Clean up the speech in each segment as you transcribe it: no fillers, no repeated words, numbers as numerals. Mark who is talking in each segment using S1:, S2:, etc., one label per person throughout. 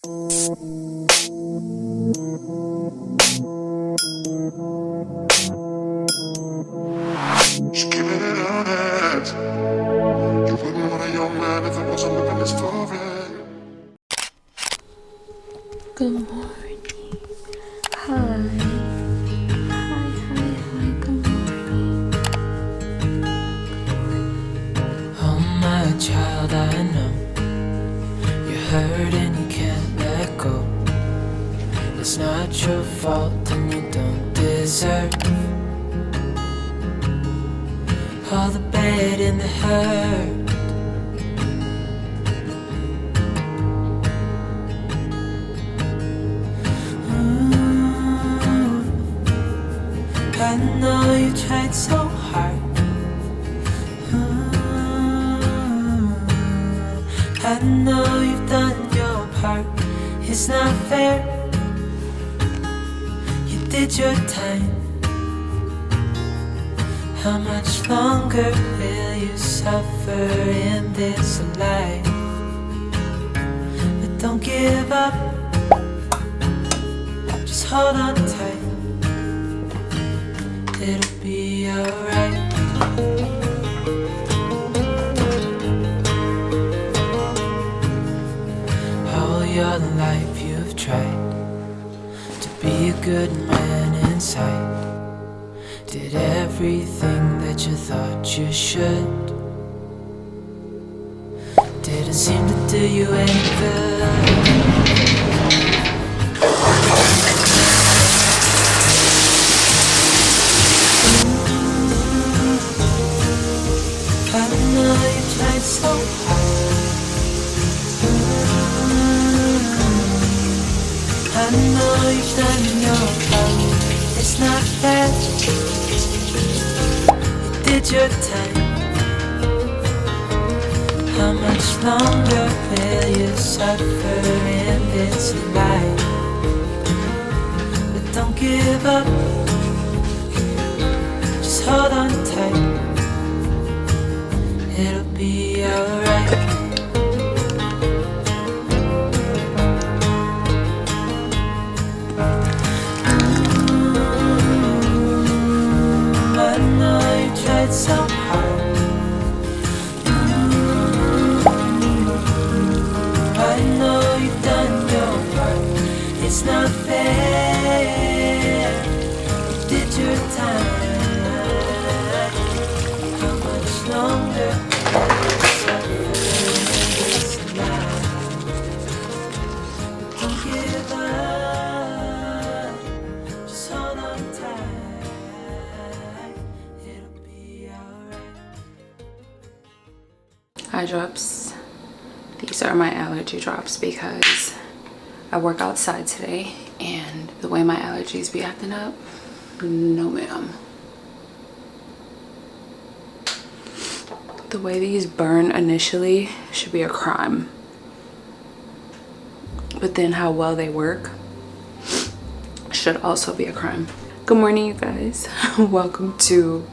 S1: Just giving it on it. You wouldn't want a young man if it wasn't living his story.
S2: Good morning. Hi. Hi, good morning.
S3: Oh my child, I know you're hurt and you can't let go. It's not your fault and you don't deserve all the bad and the hurt. I know you tried so hard. I know you've done your part. It's not fair. You did your time. How much longer will you suffer in this life? But don't give up. Just hold on tight. It'll be alright. All your life you've tried to be a good man inside. Did everything that you thought you should. Didn't seem to do you any good. I know you tried so hard. I know you've done your part. It's not fair. You did your time. How much longer will you suffer in this life? But don't give up. Just hold on tight. It'll be alright. I know you tried so hard. I know you've done your part. It's not fair. You did your time. How much longer?
S2: Eye drops. These are my allergy drops because I work outside today and the way my allergies be acting up, no ma'am. The way these burn initially should be a crime. But then how well they work should also be a crime. Good morning, you guys. Welcome to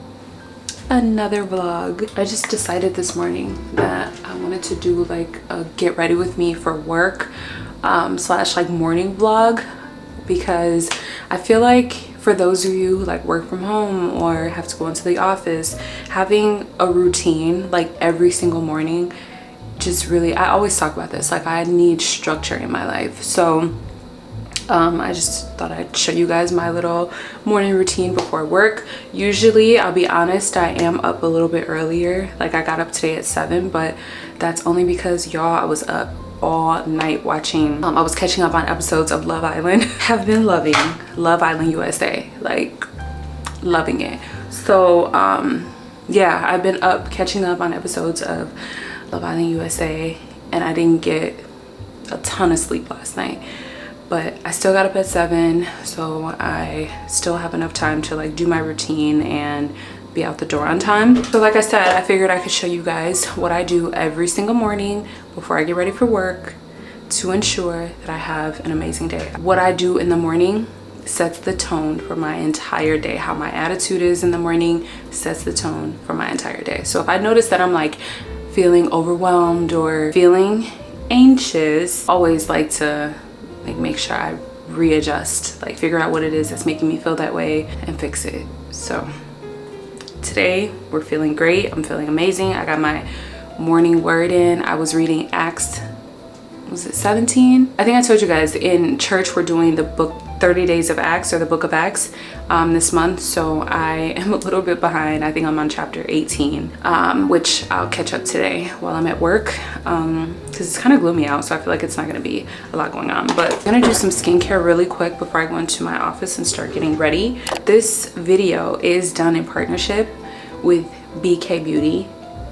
S2: another vlog. I just decided this morning that I wanted to do like a get ready with me for work slash like morning vlog, because I feel like for those of you who like work from home or have to go into the office, having a routine like every single morning just really, I always talk about this, like I need structure in my life. So I just thought I'd show you guys my little morning routine before work. Usually, I'll be honest, I am up a little bit earlier. Like I got up today at 7, but that's only because y'all, I was up all night watching. I was catching up on episodes of Love Island. Have been loving Love Island USA, like loving it. So yeah, I've been up catching up on episodes of Love Island USA, and I didn't get a ton of sleep last night. But I still got up at 7, so I still have enough time to like do my routine and be out the door on time. So like I said, I figured I could show you guys what I do every single morning before I get ready for work to ensure that I have an amazing day. What I do in the morning sets the tone for my entire day. How my attitude is in the morning sets the tone for my entire day. So if I notice that I'm like feeling overwhelmed or feeling anxious, always like to like make sure I readjust, like figure out what it is that's making me feel that way and fix it. So today we're feeling great. I'm feeling amazing. I got my morning word in. I was reading Acts, was it 17? I think I told you guys in church we're doing the book 30 Days of Acts, or the book of Acts, this month. So I am a little bit behind. I think I'm on chapter 18, which I'll catch up today while I'm at work, because it's kind of gloomy out, so I feel like it's not going to be a lot going on. But I'm going to do some skincare really quick before I go into my office and start getting ready. This video is done in partnership with BK Beauty.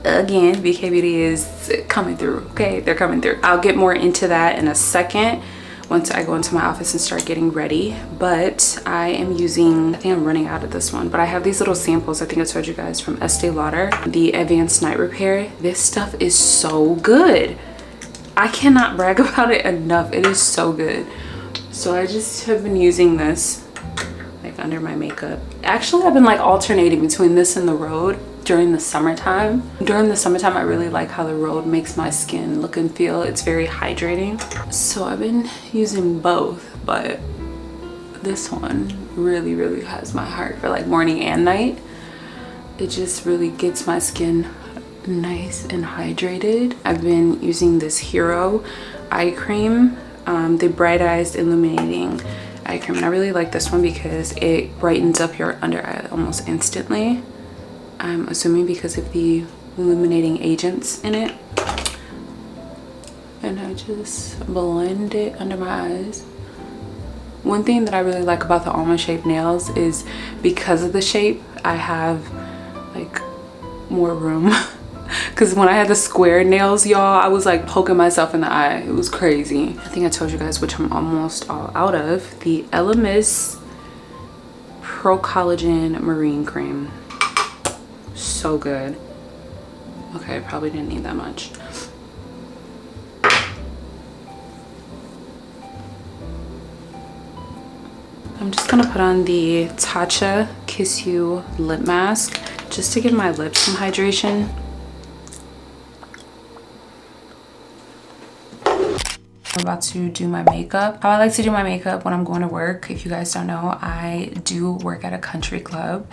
S2: Again, BK Beauty is coming through. Okay, they're coming through. I'll get more into that in a second once I go into my office and start getting ready. But I am using, I think I'm running out of this one, but I have these little samples. I think I told you guys, from Estee Lauder, the Advanced Night Repair. This stuff is so good. I cannot brag about it enough. It is so good. So I just have been using this like under my makeup. Actually, I've been like alternating between this and the Rhode during the summertime. During the summertime, I really like how the Rhode makes my skin look and feel. It's very hydrating. So I've been using both, but this one really, really has my heart for like morning and night. It just really gets my skin nice and hydrated. I've been using this Hero eye cream, the Bright Eyes Illuminating eye cream. And I really like this one because it brightens up your under eye almost instantly. I'm assuming because of the illuminating agents in it. And I just blend it under my eyes. One thing that I really like about the almond shaped nails is because of the shape, I have like more room. Because when I had the square nails, y'all, I was like poking myself in the eye. It was crazy. I think I told you guys, which I'm almost all out of, the Elemis Pro Collagen Marine Cream. So good. Okay, I probably didn't need that much. I'm just gonna put on the Tatcha Kiss You lip mask just to give my lips some hydration. I'm about to do my makeup. How I like to do my makeup when I'm going to work, if you guys don't know, I do work at a country club,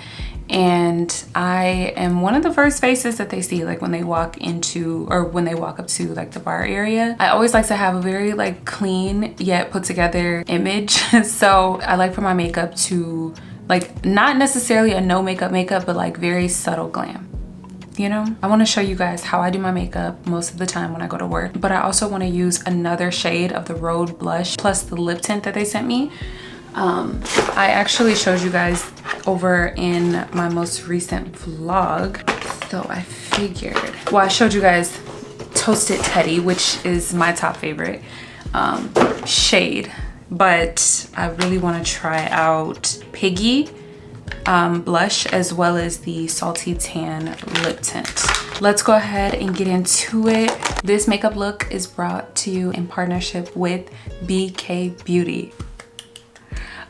S2: and I am one of the first faces that they see, like when they walk into, or when they walk up to like the bar area. I always like to have a very like clean yet put together image. So I like for my makeup to like, not necessarily a no makeup, but like very subtle glam. You know, I want to show you guys how I do my makeup most of the time when I go to work, but I also want to use another shade of the Rhode blush plus the lip tint that they sent me. I actually showed you guys over in my most recent vlog, so I figured, well, I showed you guys Toasted Teddy, which is my top favorite shade, but I really want to try out Piggy blush as well as the Salty Tan lip tint. Let's go ahead and get into it. This makeup look is brought to you in partnership with BK Beauty.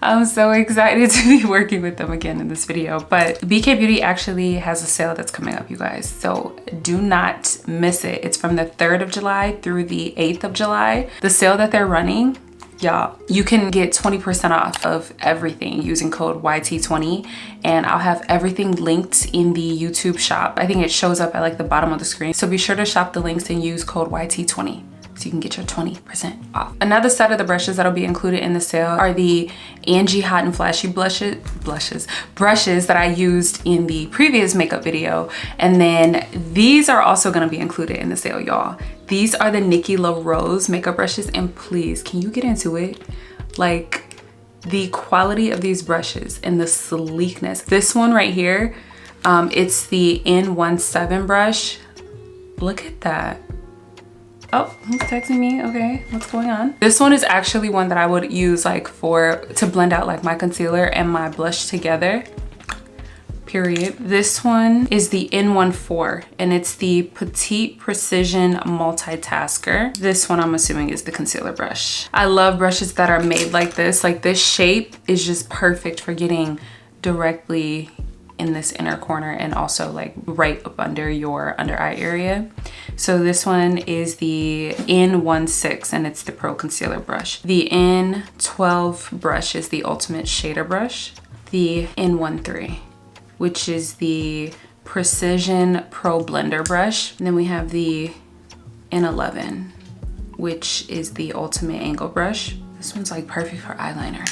S2: I'm so excited to be working with them again in this video, but BK Beauty actually has a sale that's coming up, you guys, so do not miss it. It's from the 3rd of July through the 8th of July. The sale that they're running, y'all, you can get 20% off of everything using code YT20, and I'll have everything linked in the YouTube shop. I think it shows up at like the bottom of the screen, so be sure to shop the links and use code YT20 so you can get your 20% off. Another set of the brushes that'll be included in the sale are the Angie Hot and Flashy brushes that I used in the previous makeup video, and then these are also going to be included in the sale, y'all. These are the Nikki LaRose makeup brushes, and please, can you get into it? Like, the quality of these brushes and the sleekness. This one right here, it's the N17 brush. Look at that. Oh, who's texting me? Okay, what's going on? This one is actually one that I would use like to blend out like my concealer and my blush together. Period. This one is the N14, and it's the Petite Precision Multitasker. This one I'm assuming is the concealer brush. I love brushes that are made like this. Like, this shape is just perfect for getting directly in this inner corner and also like right up under your under eye area. So this one is the N16 and it's the Pro Concealer brush. The N12 brush is the Ultimate Shader brush. The N13, which is the Precision Pro Blender brush. And then we have the N11, which is the Ultimate Angle brush. This one's like perfect for eyeliner.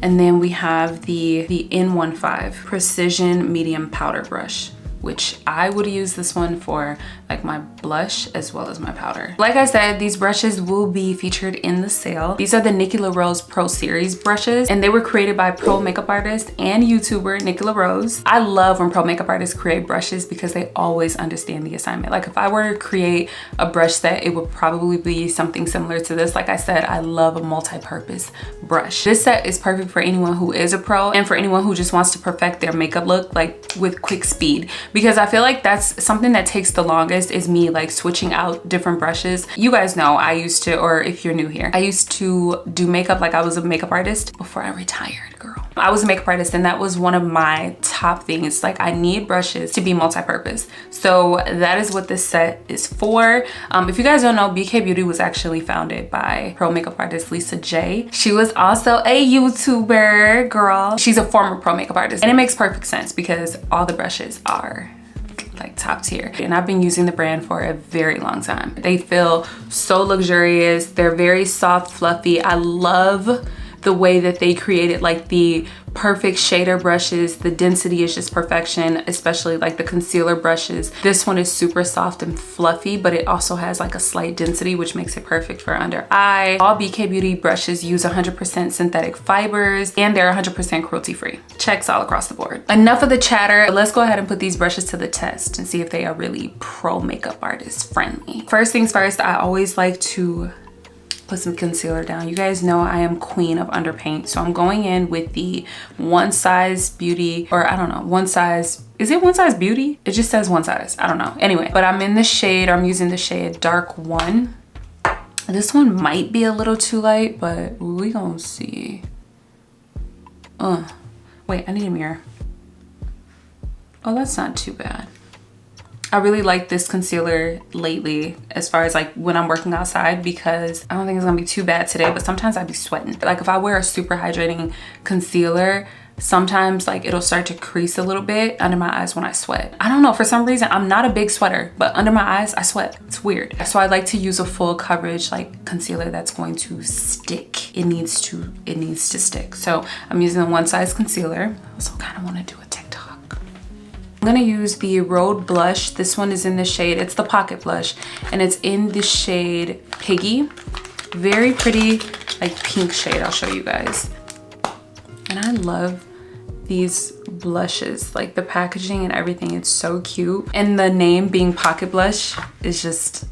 S2: And then we have the N15 Precision Medium Powder brush, which I would use this one for like my blush as well as my powder. Like I said, these brushes will be featured in the sale. These are the Nikki LaRose Pro Series brushes, and they were created by pro makeup artist and YouTuber Nikki LaRose. I love when pro makeup artists create brushes because they always understand the assignment. Like if I were to create a brush set, it would probably be something similar to this. Like I said, I love a multi-purpose brush. This set is perfect for anyone who is a pro and for anyone who just wants to perfect their makeup look like with quick speed, because I feel like that's something that takes the longest is me like switching out different brushes. You guys know I used to, or if you're new here, I used to do makeup like I was a makeup artist before I retired, girl. I was a makeup artist and that was one of my top things. Like I need brushes to be multi-purpose. So that is what this set is for. If you guys don't know, BK Beauty was actually founded by pro makeup artist Lisa J. She was also a YouTuber, girl. She's a former pro makeup artist, and it makes perfect sense because all the brushes are like top tier, and I've been using the brand for a very long time. They feel so luxurious. They're very soft, fluffy. I love the way that they created like the perfect shader brushes. The density is just perfection, especially like the concealer brushes. This one is super soft and fluffy, but it also has like a slight density, which makes it perfect for under eye. All BK Beauty brushes use 100% synthetic fibers and they're 100% cruelty free. Checks all across the board. Enough of the chatter. Let's go ahead and put these brushes to the test and see if they are really pro makeup artist friendly. First things first, I always like to put some concealer down. You guys know I am queen of underpaint, so I'm going in with the One Size Beauty, or I don't know, One Size, is it One Size Beauty? It just says One Size, I don't know. Anyway, but I'm in the shade, or I'm using the shade Dark 1. This one might be a little too light, but we gonna see. Wait, I need a mirror. Oh, that's not too bad. I really like this concealer lately as far as like when I'm working outside, because I don't think it's gonna be too bad today, but sometimes I'd be sweating. Like if I wear a super hydrating concealer, sometimes like it'll start to crease a little bit under my eyes when I sweat. I don't know, for some reason, I'm not a big sweater, but under my eyes, I sweat. It's weird. So I like to use a full coverage like concealer that's going to stick. It needs to stick. So I'm using the One Size concealer. I also kind of want to do a TikTok. I'm gonna use the Rhode blush. This one is in the shade, it's the Pocket Blush, and it's in the shade Piggy. Very pretty, like pink shade, I'll show you guys. And I love these blushes, like the packaging and everything, it's so cute. And the name being Pocket Blush is just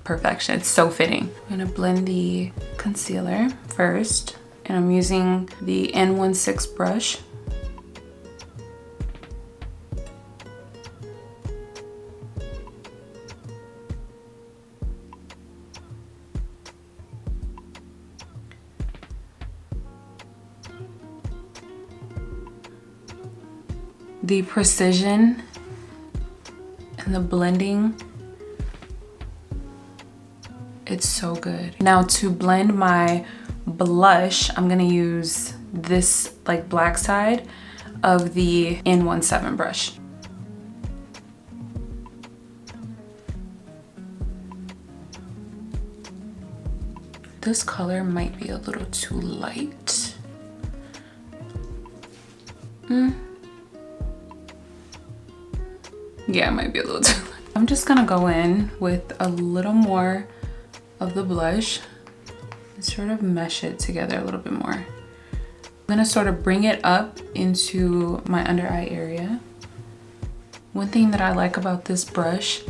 S2: perfection, it's so fitting. I'm gonna blend the concealer first, and I'm using the N16 brush. The precision and the blending, it's so good. Now to blend my blush, I'm gonna use this like black side of the N17 brush. This color might be a little too light. Yeah, it might be a little too light. I'm just gonna go in with a little more of the blush and sort of mesh it together a little bit more. I'm gonna sort of bring it up into my under eye area. One thing that I like about this brush,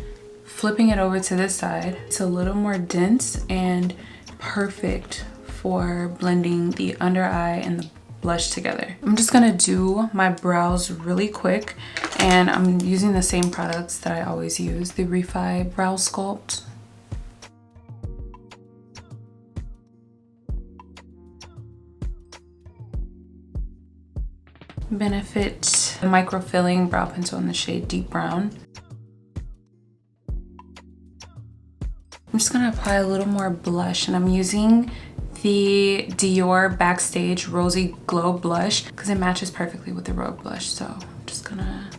S2: flipping it over to this side, it's a little more dense and perfect for blending the under eye and the blush together. I'm just gonna do my brows really quick, and I'm using the same products that I always use, the Refi Brow Sculpt. Benefit Micro Filling Brow Pencil in the shade Deep Brown. I'm just gonna apply a little more blush, and I'm using the Dior Backstage Rosy Glow Blush because it matches perfectly with the Rogue blush. So I'm just gonna...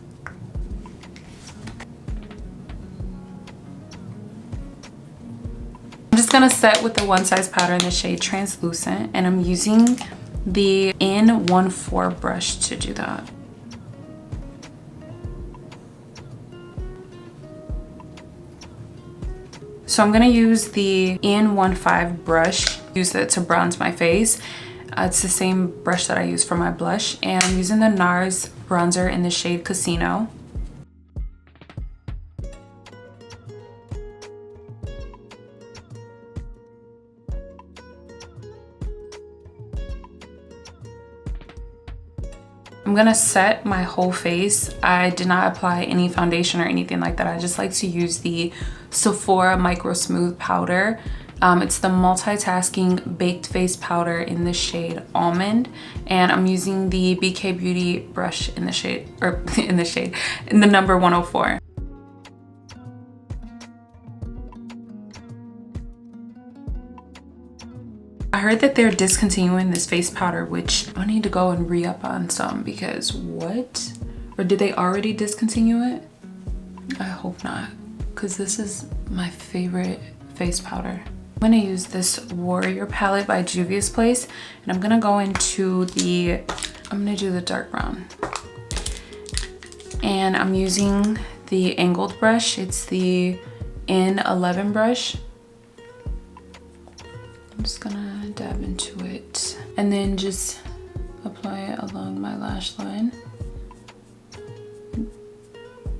S2: I'm just gonna set with the One Size powder in the shade Translucent, and I'm using the N14 brush to do that. So I'm gonna use the N15 brush, use it to bronze my face. It's the same brush that I use for my blush, and I'm using the NARS bronzer in the shade Casino. I'm gonna set my whole face. I did not apply any foundation or anything like that. I just like to use the Sephora Micro Smooth powder. It's the multitasking baked face powder in the shade Almond, and I'm using the BK Beauty brush in the shade, or in the number 104. I heard that they're discontinuing this face powder, which I need to go and re-up on some, because what? Or did they already discontinue it? I hope not, because this is my favorite face powder. I'm gonna use this Warrior palette by Juvia's Place, and I'm gonna go into I'm gonna do the dark brown. And I'm using the angled brush. It's the N11 brush. I'm just gonna dab into it and then just apply it along my lash line.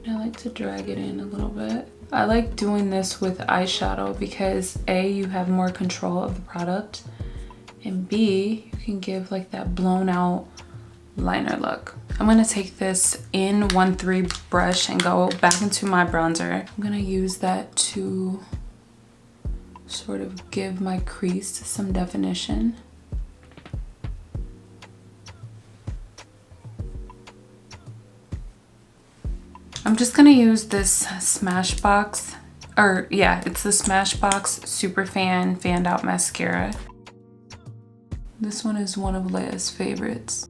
S2: I like to drag it in a little bit. I like doing this with eyeshadow because A, you have more control of the product, and B, you can give like that blown out liner look. I'm gonna take this N13 brush and go back into my bronzer. I'm gonna use that to sort of give my crease some definition. I'm just gonna use this Smashbox, or yeah, it's the Smashbox Superfan Fanned Out Mascara. This one is one of Leia's favorites.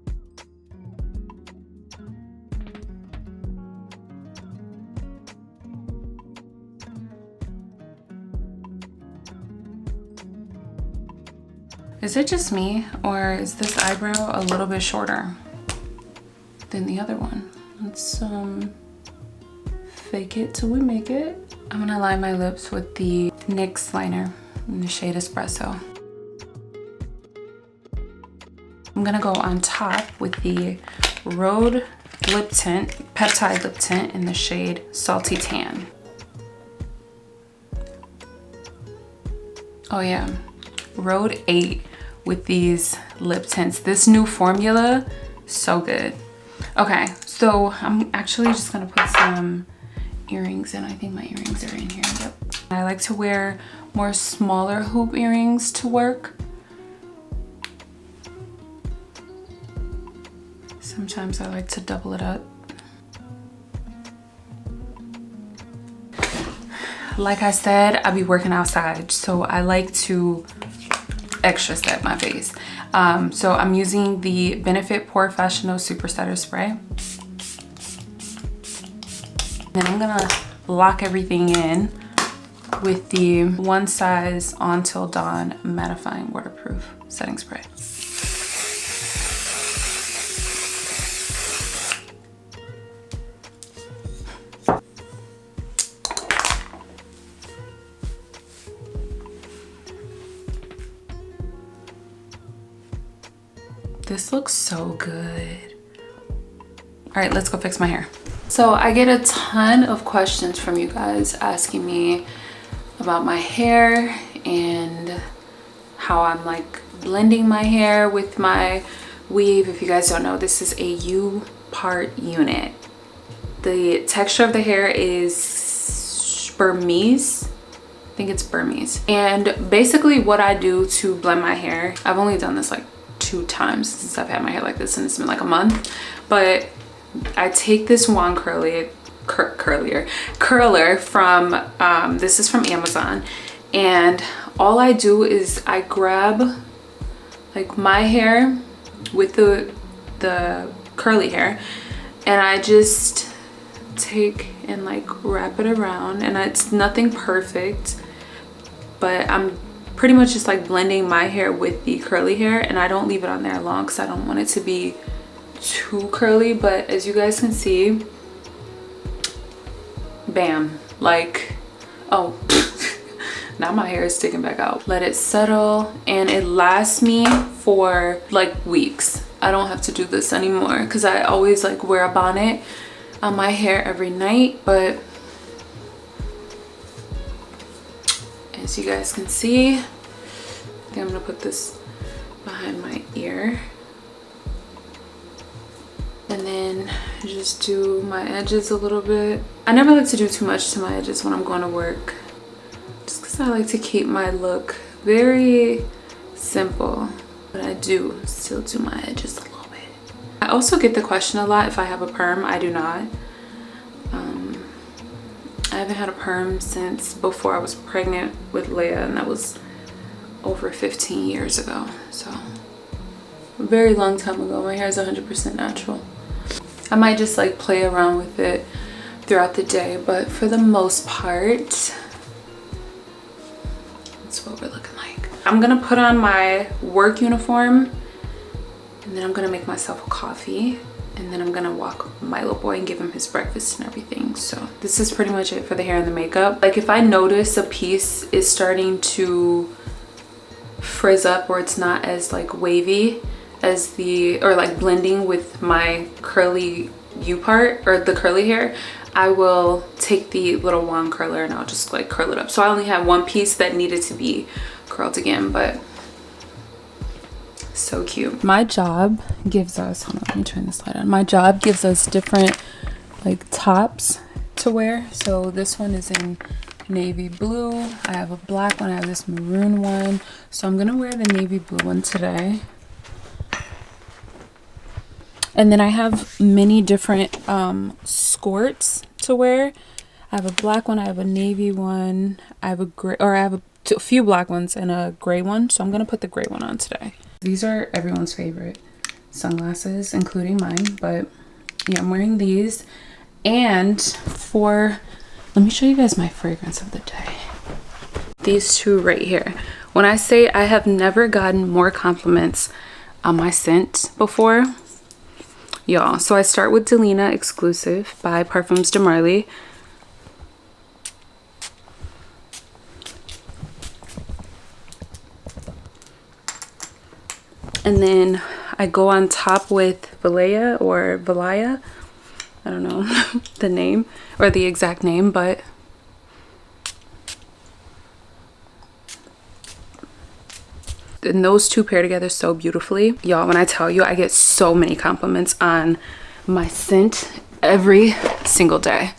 S2: Is it just me, or is this eyebrow a little bit shorter than the other one? Let's fake it till we make it. I'm gonna line my lips with the NYX liner in the shade Espresso. I'm gonna go on top with the Rhode lip tint, peptide lip tint in the shade Salty Tan. Oh yeah, Rhode 8 with these lip tints. This new formula, so good. Okay, so I'm actually just gonna put some earrings in. I think my earrings are in here, yep. I like to wear more smaller hoop earrings to work. Sometimes I like to double it up. Like I said, I be working outside, so I like to extra set my face. So I'm using the Benefit Professional Super Setter Spray. Then I'm gonna lock everything in with the One Size Until Dawn Mattifying Waterproof Setting Spray. This looks so good. All right, let's go fix my hair. So I get a ton of questions from you guys asking me about my hair and how I'm like blending my hair with my weave. If you guys don't know, this is a U-part unit. The texture of the hair is Burmese. I think it's Burmese. And basically what I do to blend my hair, I've only done this like 2 times since I've had my hair like this, and it's been like a month. But I take this wand curler from this is from Amazon, and all I do is I grab like my hair with the curly hair, and I just take and like wrap it around, and it's nothing perfect, but I'm pretty much just like blending my hair with the curly hair, and I don't leave it on there long because I don't want it to be too curly. But as you guys can see, bam, like, oh now my hair is sticking back out. Let it settle, and it lasts me for like weeks. I don't have to do this anymore because I always like wear a bonnet on my hair every night. But as you guys can see, I think I'm gonna put this behind my ear, and then just do my edges a little bit. I never like to do too much to my edges when I'm going to work, just because I like to keep my look very simple, but I do still do my edges a little bit. I also get the question a lot if I have a perm. I do not. I haven't had a perm since before I was pregnant with Leia, and that was over 15 years ago, so a very long time ago. My hair is 100% natural. I might just like play around with it throughout the day, but for the most part, that's what we're looking like. I'm gonna put on my work uniform, and then I'm gonna make myself a coffee, and then I'm gonna walk my little boy and give him his breakfast and everything. So this is pretty much it for the hair and the makeup. Like if I notice a piece is starting to frizz up, or it's not as like wavy as the, or like blending with my curly U part or the curly hair, I will take the little wand curler and I'll just like curl it up. So I only have one piece that needed to be curled again, but so cute. My job gives us, hold on, let me turn this light on. My job gives us different like tops to wear. So this one is in navy blue. I have a black one. I have this maroon one. So I'm gonna wear the navy blue one today. And then I have many different skirts to wear. I have a black one. I have a navy one. I have a gray, or I have a few black ones and a gray one. So I'm gonna put the gray one on today. These are everyone's favorite sunglasses, including mine, but yeah, I'm wearing these. And let me show you guys my fragrance of the day. These two right here. When I say I have never gotten more compliments on my scent before, y'all. So I start with Delina Exclusive by Parfums de Marly. And then I go on top with Valaya or Valaya. I don't know the name or the exact name, but and those two pair together so beautifully. Y'all, when I tell you, I get so many compliments on my scent every single day.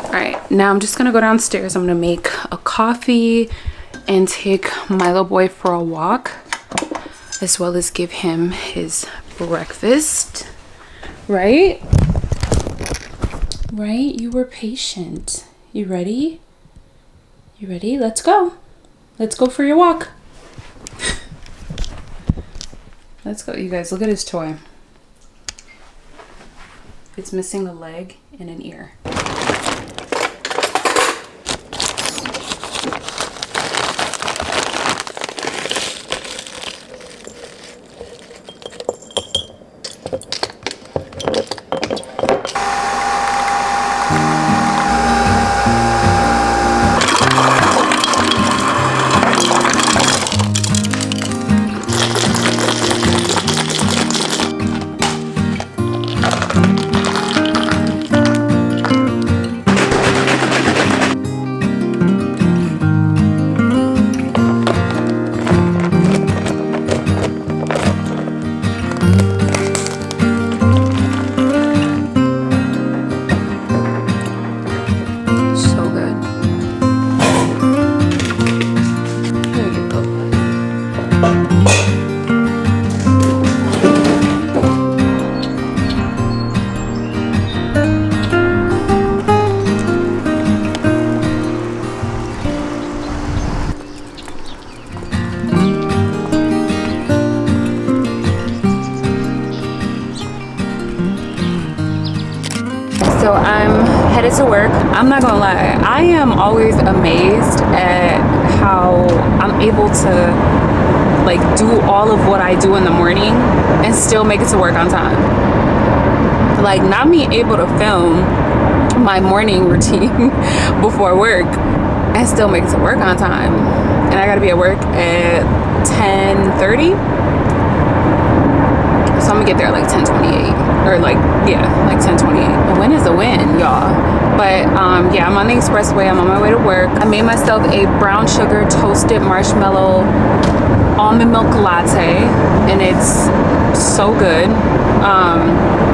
S2: All right, now I'm just gonna go downstairs. I'm gonna make a coffee and take my little boy for a walk, as well as give him his breakfast. Right? Right? You were patient. You ready? You ready? Let's go. Let's go for your walk. Let's go. You guys, look at his toy. It's missing a leg and an ear. headed to work. I'm not gonna lie, I am always amazed at how I'm able to like do all of what I do in the morning and still make it to work on time. Like, not being able to film my morning routine before work and still make it to work on time. And I gotta be at work at 10:30. So I'm gonna get there like 10:28, or like, yeah, like 10:28. The wind is the wind, y'all. But yeah, I'm on the expressway. I'm on my way to work. I made myself a brown sugar toasted marshmallow almond milk latte, and it's so good.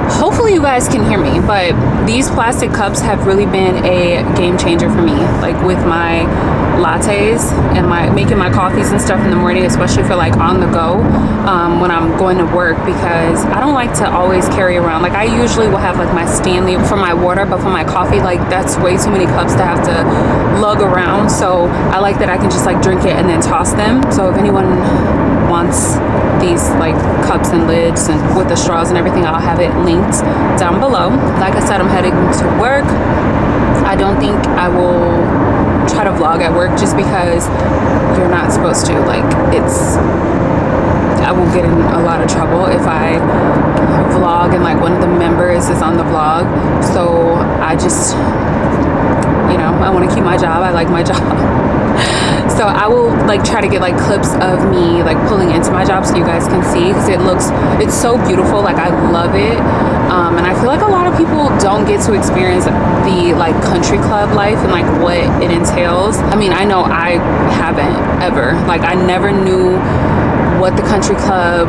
S2: Hopefully you guys can hear me, but these plastic cups have really been a game changer for me, like with my lattes and making my coffees and stuff in the morning, especially for like on the go when I'm going to work, because I don't like to always carry around. Like, I usually will have like my Stanley for my water, but for my coffee, like, that's way too many cups to have to lug around. So I like that I can just like drink it and then toss them. So if anyone wants these like cups and lids and with the straws and everything, I'll have it linked down below. Like I said, I'm heading to work. I don't think I will try to vlog at work, just because you're not supposed to. Like, I will get in a lot of trouble if I vlog and like one of the members is on the vlog. So I just, you know, I want to keep my job. I like my job. So I will like try to get like clips of me like pulling into my job so you guys can see, because it's so beautiful. Like, I love it. And I feel like a lot of people don't get to experience the like country club life and like what it entails. I mean, I know I haven't ever. Like, I never knew what the country club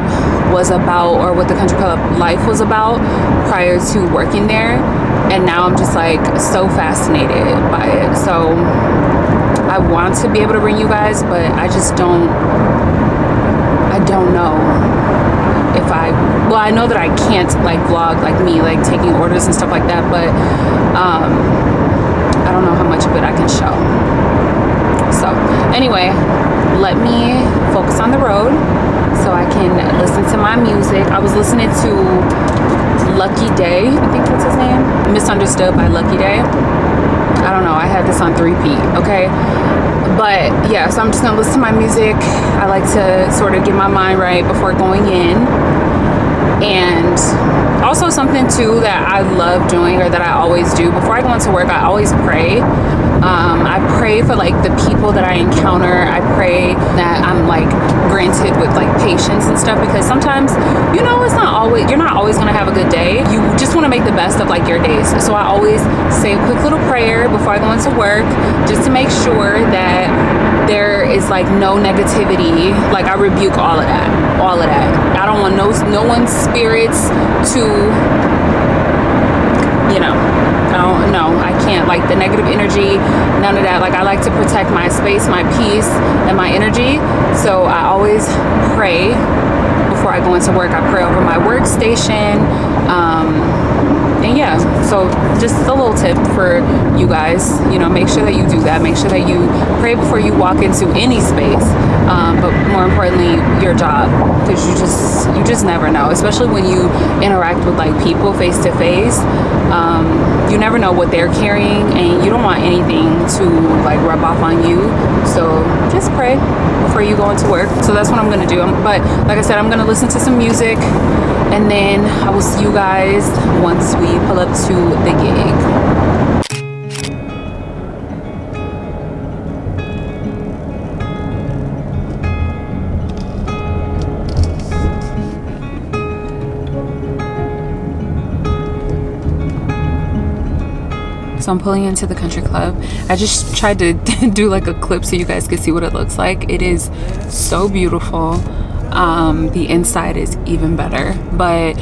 S2: was about or what the country club life was about prior to working there. And now I'm just like so fascinated by it. So I want to be able to bring you guys, but I just don't know if I know that I can't like vlog like me like taking orders and stuff like that, but I don't know how much of it I can show. So anyway, let me focus on the road so I can listen to my music. I was listening to Lucky Day, I think that's his name, Misunderstood by Lucky Day. I don't know, I had this on 3P, okay? But yeah, so I'm just gonna listen to my music. I like to sort of get my mind right before going in. And also something too that I love doing, or that I always do before I go into work, I always pray. I pray for like the people that I encounter. I pray that I'm like granted with like patience and stuff, because sometimes, you know, you're not always gonna have a good day. You just want to make the best of like your days. So I always say a quick little prayer before I go into work, just to make sure that there is like no negativity. Like, I rebuke all of that. I don't want no one's spirits to, you know, I can't, like, the negative energy, none of that. Like, I like to protect my space, my peace, and my energy. So I always pray before I go into work. I pray over my workstation. And yeah, so just a little tip for you guys, you know, make sure that you do that. Make sure that you pray before you walk into any space, but more importantly, your job, because you just never know, especially when you interact with like people face to face. You never know what they're carrying, and you don't want anything to like rub off on you. So just pray before you go into work. So that's what I'm gonna do. But like I said, I'm gonna listen to some music, and then I will see you guys once we pull up to the gig. So I'm pulling into the country club. I just tried to do like a clip so you guys could see what it looks like. It is so beautiful. The inside is even better, but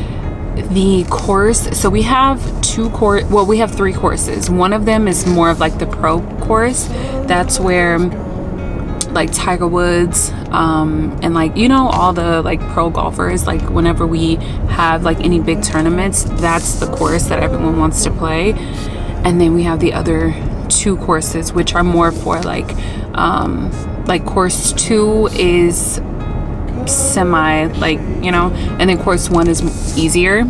S2: the course, so we have we have 3 courses. One of them is more of like the pro course. That's where like Tiger Woods and like, you know, all the like pro golfers, like whenever we have like any big tournaments, that's the course that everyone wants to play. And then we have the other 2 courses, which are more for like course 2 is semi, like, you know, and then course 1 is easier.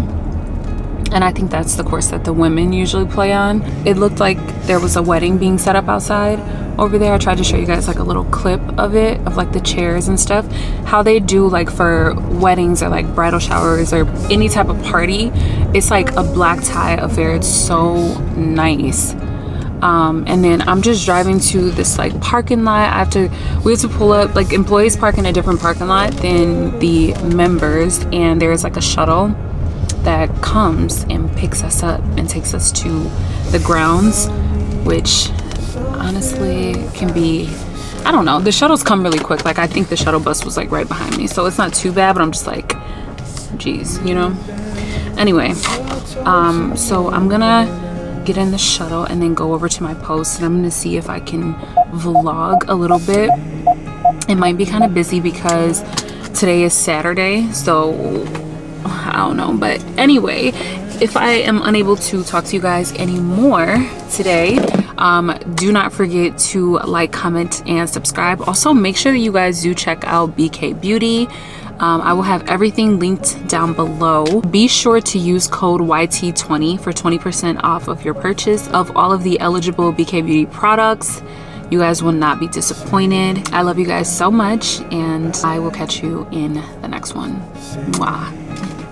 S2: And I think that's the course that the women usually play on. It looked like there was a wedding being set up outside over there. I tried to show you guys like a little clip of it, of like the chairs and stuff. How they do like for weddings or like bridal showers or any type of party, it's like a black tie affair. It's so nice. And then I'm just driving to this like parking lot. We have to pull up, like employees park in a different parking lot than the members, and there's like a shuttle that comes and picks us up and takes us to the grounds, which honestly can be, I don't know, the shuttles come really quick. Like I think the shuttle bus was like right behind me, so it's not too bad, but I'm just like, geez, you know. Anyway, so I'm gonna get in the shuttle and then go over to my post, and I'm gonna see if I can vlog a little bit. It might be kind of busy because today is Saturday, so I don't know. But anyway, if I am unable to talk to you guys anymore today, do not forget to like, comment, and subscribe. Also, make sure that you guys do check out BK Beauty. I will have everything linked down below. Be sure to use code YT20 for 20% off of your purchase of all of the eligible BK Beauty products. You guys will not be disappointed. I love you guys so much, and I will catch you in the next one. Mwah.